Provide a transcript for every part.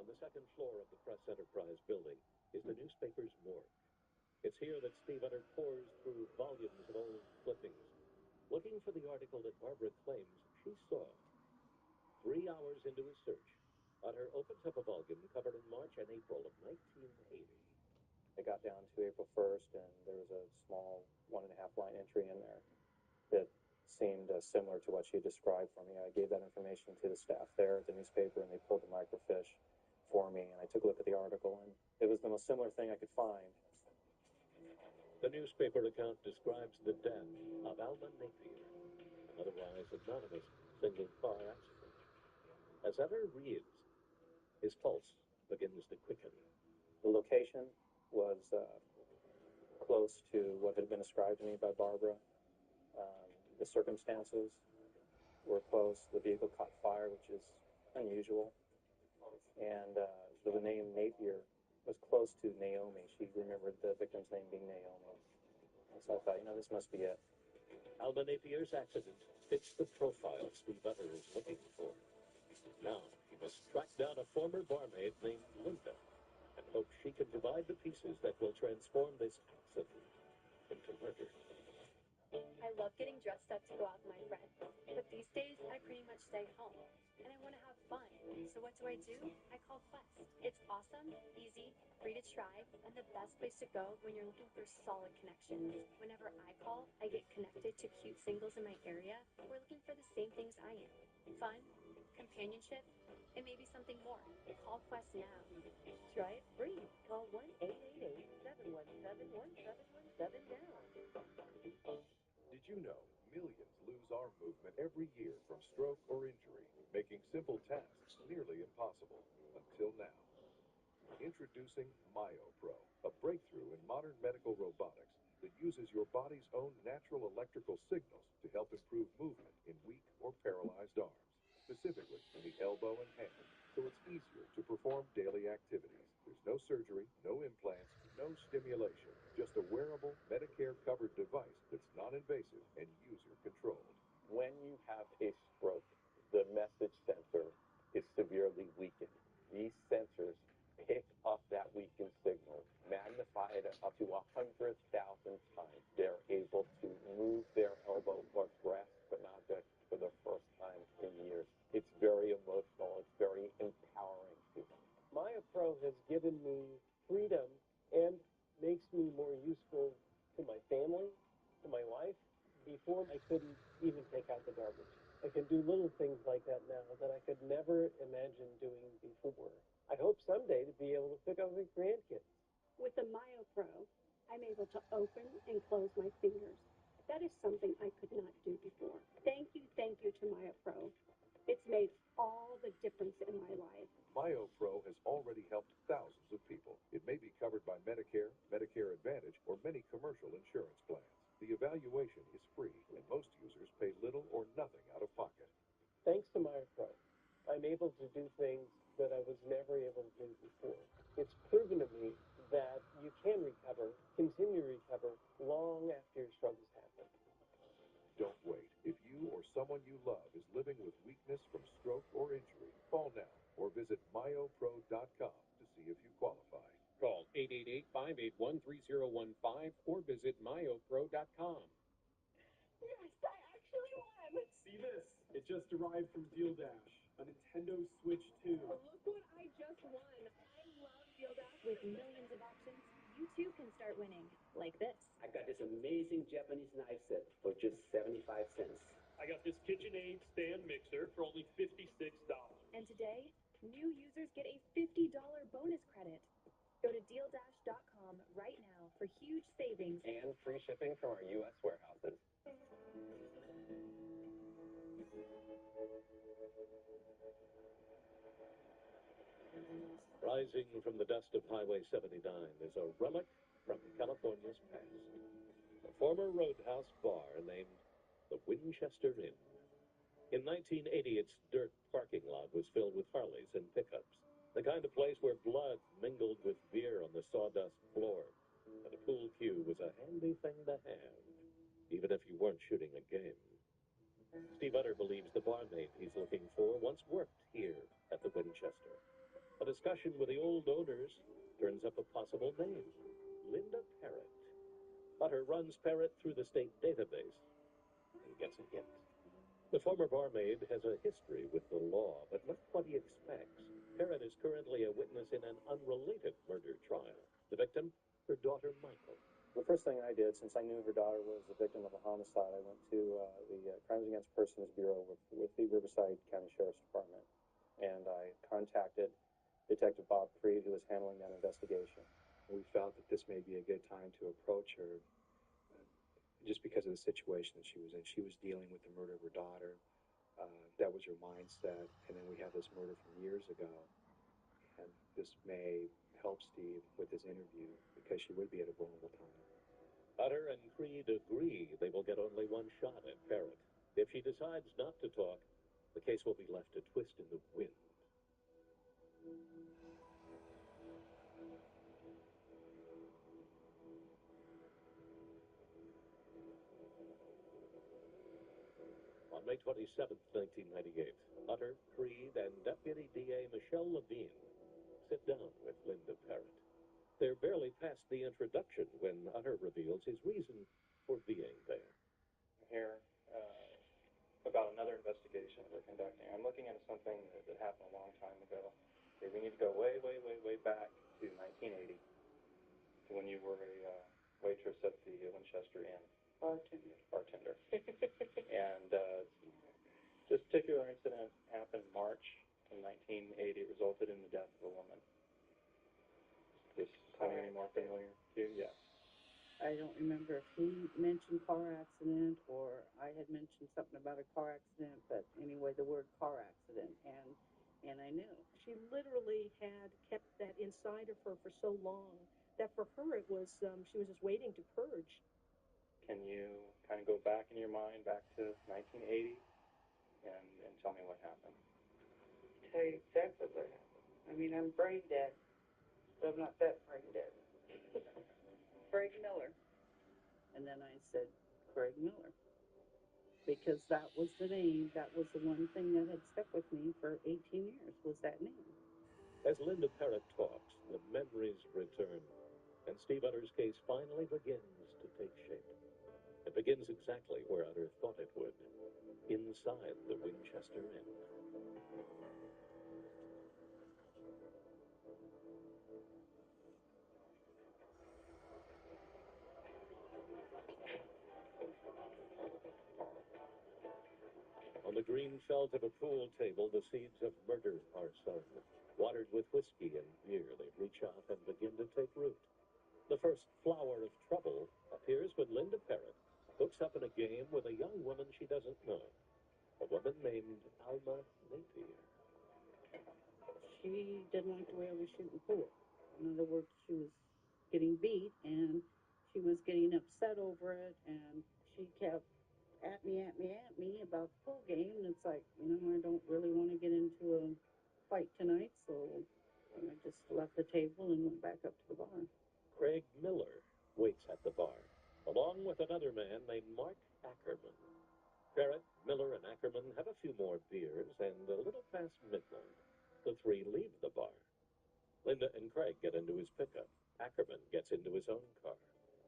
On the second floor of the Press Enterprise building is the newspaper's morgue. It's here that Steve Utter pores through volumes of old clippings, looking for the article that Barbara claims she saw. 3 hours into his search, Utter opens up a volume covered in March and April of 1980. I got down to April 1st, and there was a small 1.5-line entry in there that seemed similar to what she described for me. I gave that information to the staff there at the newspaper, and they pulled the microfiche for me, and I took a look at the article, and it was the most similar thing I could find. The newspaper account describes the death of Alma Napier, an otherwise anonymous single-car accident. As Utter reads, his pulse begins to quicken. The location was close to what had been described to me by Barbara. The circumstances were close. The vehicle caught fire, which is unusual. And the name Napier was close to Naomi. She remembered the victim's name being Naomi. And so I thought, this must be it. Alma Napier's accident fits the profile Steve Utter is looking for. Now he must track down a former barmaid named Linda and hope she can divide the pieces that will transform this accident into murder. I love getting dressed up to go out with my friends, but these days I pretty much stay home, and I want to have fun. So what do? I call Quest. It's awesome, easy, free to try, and the best place to go when you're looking for solid connections. Whenever I call, I get connected to cute singles in my area who are looking for the same things I am. Fun, companionship, and maybe something more. Call Quest now. Try it free. Call 1-888-717-1717 now. Did you know millions lose arm movement every year from stroke or injury, making simple tasks nearly impossible, until now? Introducing MyoPro, a breakthrough in modern medical robotics that uses your body's own natural electrical signals to help improve movement in weak or paralyzed arms, specifically in the elbow and hand, so it's easier to perform daily activities. There's no surgery, no implants, no stimulation, just a wearable Medicare-covered device that's non-invasive and user-controlled. When you have a stroke, the message sensor is severely weakened. These sensors pick up that weakened signal, magnify it up to 100,000 times. They're able to move their elbow or grasp an object for the first time in years. It's very emotional. It's very empowering to them. MyoPro has given me freedom and makes me more useful to my family, to my wife. Before, I couldn't even take out the garbage. I can do little things like that now that I could never imagine doing before. I hope someday to be able to pick up my grandkids. With the MyoPro, I'm able to open and close my fingers. That is something I could not do before. Thank you to MyoPro. It's made all the difference in my life. MyoPro has already helped thousands of people. It may be covered by Medicare, Medicare Advantage, or many commercial insurance plans. The evaluation is free, and most users pay little or nothing out of pocket. Thanks to MyoPro, I'm able to do things that I was never able to do before. It's proven to me that you can recover, continue to recover, long after your struggles happen. Don't wait. If you or someone you love is living with weakness from stroke or injury, call now or visit myopro.com to see if you qualify. Call 888-581-3015 or visit myopro.com. Yes, I actually won! See this? It just arrived from Deal Dash, a Nintendo Switch 2. Look what I just won. I love Deal Dash. With millions of options, you too can start winning. Like this. I got this amazing Japanese knife set for just 75 cents. I got this KitchenAid stand mixer for only $56. And today, new users get a $50 bonus credit. Go to DealDash.com right now for huge savings And free shipping from our U.S. warehouses. Rising from the dust of Highway 79 is a relic from California's past. A former roadhouse bar named the Winchester Inn. In 1980, its dirt parking lot was filled with Harleys and pickups. The kind of place where blood mingled with beer on the sawdust floor. And a pool cue was a handy thing to have, even if you weren't shooting a game. Steve Utter believes the barmaid he's looking for once worked here at the Winchester. A discussion with the old owners turns up a possible name, Linda Parrott. Utter runs Parrott through the state database and gets a hint. The former barmaid has a history with the law, but not what he expects. Parrott is currently a witness in an unrelated murder trial. The victim, her daughter Michael. The first thing I did, since I knew her daughter was a victim of a homicide, I went to the Crimes Against Persons Bureau with the Riverside County Sheriff's Department, and I contacted Detective Bob Creed, who was handling that investigation. We felt that this may be a good time to approach her, just because of the situation that she was in. She was dealing with the murder of her daughter. That was her mindset. And then we have this murder from years ago. And this may help Steve with his interview because she would be at a vulnerable time. Utter and Creed agree they will get only one shot at Parrott. If she decides not to talk, the case will be left to twist in the wind. On May 27, 1998, Utter, Creed, and Deputy DA Michelle Levine sit down with Linda Parrott. They're barely past the introduction when Utter reveals his reason for being there. I'm here about another investigation that we're conducting. I'm looking at something that happened a long time ago. Okay, we need to go way, way, way, way back to 1980, to when you were a waitress at the Winchester Inn. Bartender. And this particular incident happened in March in 1980. It resulted in the death of a woman. Is this sound any more familiar to you? Yes. I don't remember if he mentioned car accident or I had mentioned something about a car accident, but anyway, the word car accident, and I knew. She literally had kept that inside of her for so long that for her it was, she was just waiting to purge. Can you kind of go back in your mind, back to 1980, and tell me what happened? Tell you exactly what happened. I mean, I'm brain dead, but I'm not that brain dead. Craig Miller. And then I said, Craig Miller. Because that was the name, that was the one thing that had stuck with me for 18 years, was that name. As Linda Parrott talks, the memories return, and Steve Utter's case finally begins to take shape. It begins exactly where Utter thought it would, inside the Winchester Inn. On the green felt of a pool table, the seeds of murder are sown. Watered with whiskey and beer, they reach out and begin to take root. The first flower of trouble appears when Linda Parrott hooks up in a game with a young woman she doesn't know, a woman named Alma Napier. She didn't like the way I was shooting pool. In other words, she was getting beat, and she was getting upset over it, and she kept at me about the pool game, and it's like, I don't really want to get into a fight tonight, so I just left the table and went back up to the bar. Craig Miller waits at the bar, along with another man named Mark Ackerman. Parrott, Miller, and Ackerman have a few more beers, and a little past midnight, the three leave the bar. Linda and Craig get into his pickup. Ackerman gets into his own car.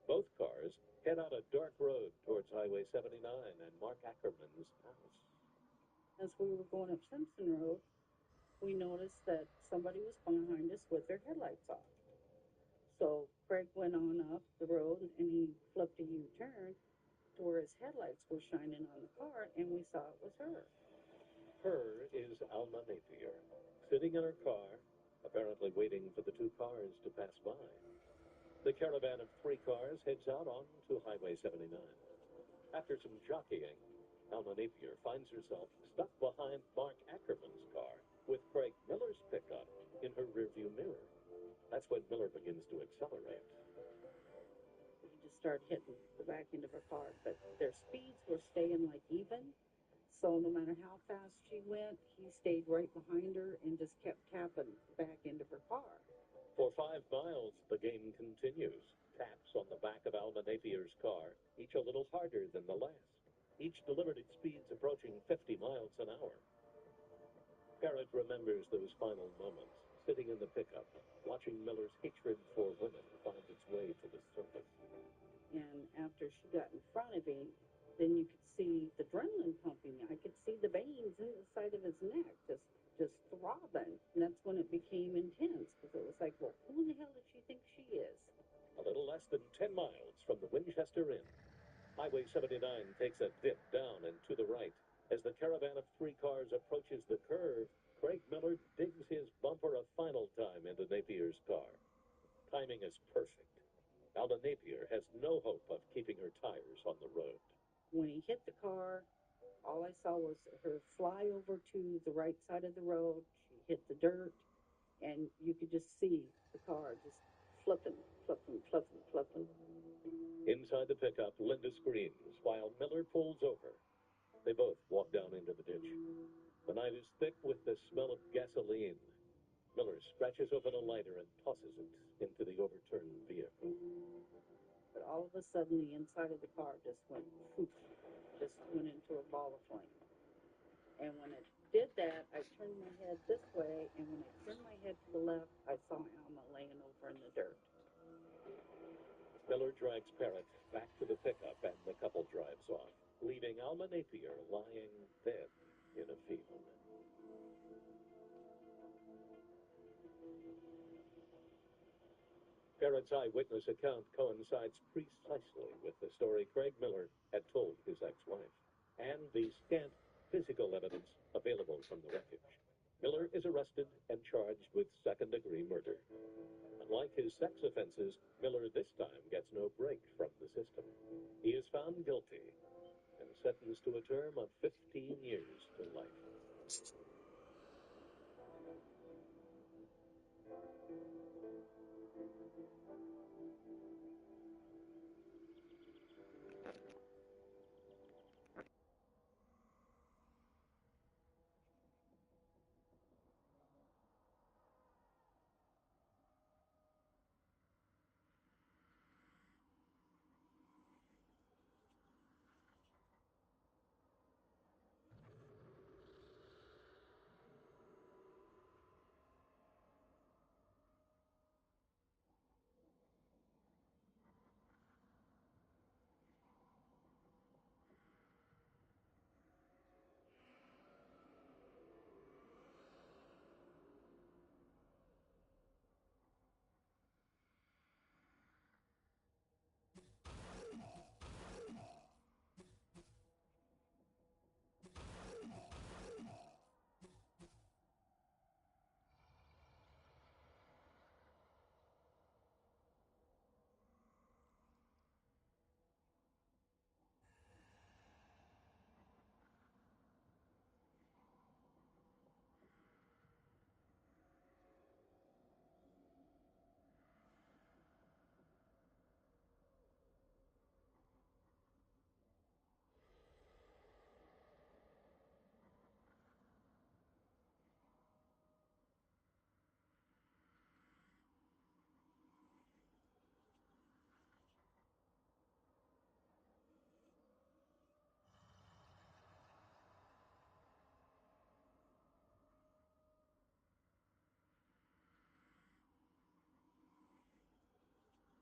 Both cars head out a dark road towards Highway 79 and Mark Ackerman's house. Sampson Road, we noticed that somebody was behind us with their headlights off. So Craig went on up the road and he flipped a U-turn to where his headlights were shining on the car, and we saw it was her. Her is Alma Napier, sitting in her car, apparently waiting for the two cars to pass by. The caravan of three cars heads out onto Highway 79. After some jockeying, Alma Napier finds herself stuck behind Mark Ackerman's car with Craig Miller's pickup in her rearview mirror. That's when Miller begins to accelerate. He just started hitting the back end of her car, but their speeds were staying like even. So no matter how fast she went, he stayed right behind her and just kept tapping the back end of her car. For 5 miles, the game continues. Taps on the back of Alma Napier's car, each a little harder than the last. Each delivered at speeds approaching 50 miles an hour. Garrett remembers those final moments, sitting in the pickup, watching Miller's hatred for women find its way to the surface. And after she got in front of him, then you could see the adrenaline pumping. I could see the veins in the side of his neck just throbbing. And that's when it became intense, because it was like, well, who in the hell does she think she is? A little less than 10 miles from the Winchester Inn, Highway 79 takes a dip down and to the right. As the caravan of three cars approaches the curve, Craig Miller digs his bumper a final time into Napier's car. Timing is perfect. Alma Napier has no hope of keeping her tires on the road. When he hit the car, all I saw was her fly over to the right side of the road. She hit the dirt, and you could just see the car just flipping. Inside the pickup, Linda screams while Miller pulls over. They both walk down into the ditch. The night is thick with the smell of gasoline. Miller scratches open a lighter and tosses it into the overturned vehicle. But all of a sudden, the inside of the car just went poof, just went into a ball of flame. And when it did that, I turned my head this way, and when I turned my head to the left, I saw Alma laying over in the dirt. Miller drags Parrott back to the pickup, and the couple drives off, leaving Alma Napier lying dead in a field. Parrott's eyewitness account coincides precisely with the story Craig Miller had told his ex-wife, and the scant physical evidence available from the wreckage. Miller is arrested and charged with second-degree murder. Unlike his sex offenses, Miller this time gets no break from the system. He is found guilty and sentenced to a term of 15 years to life.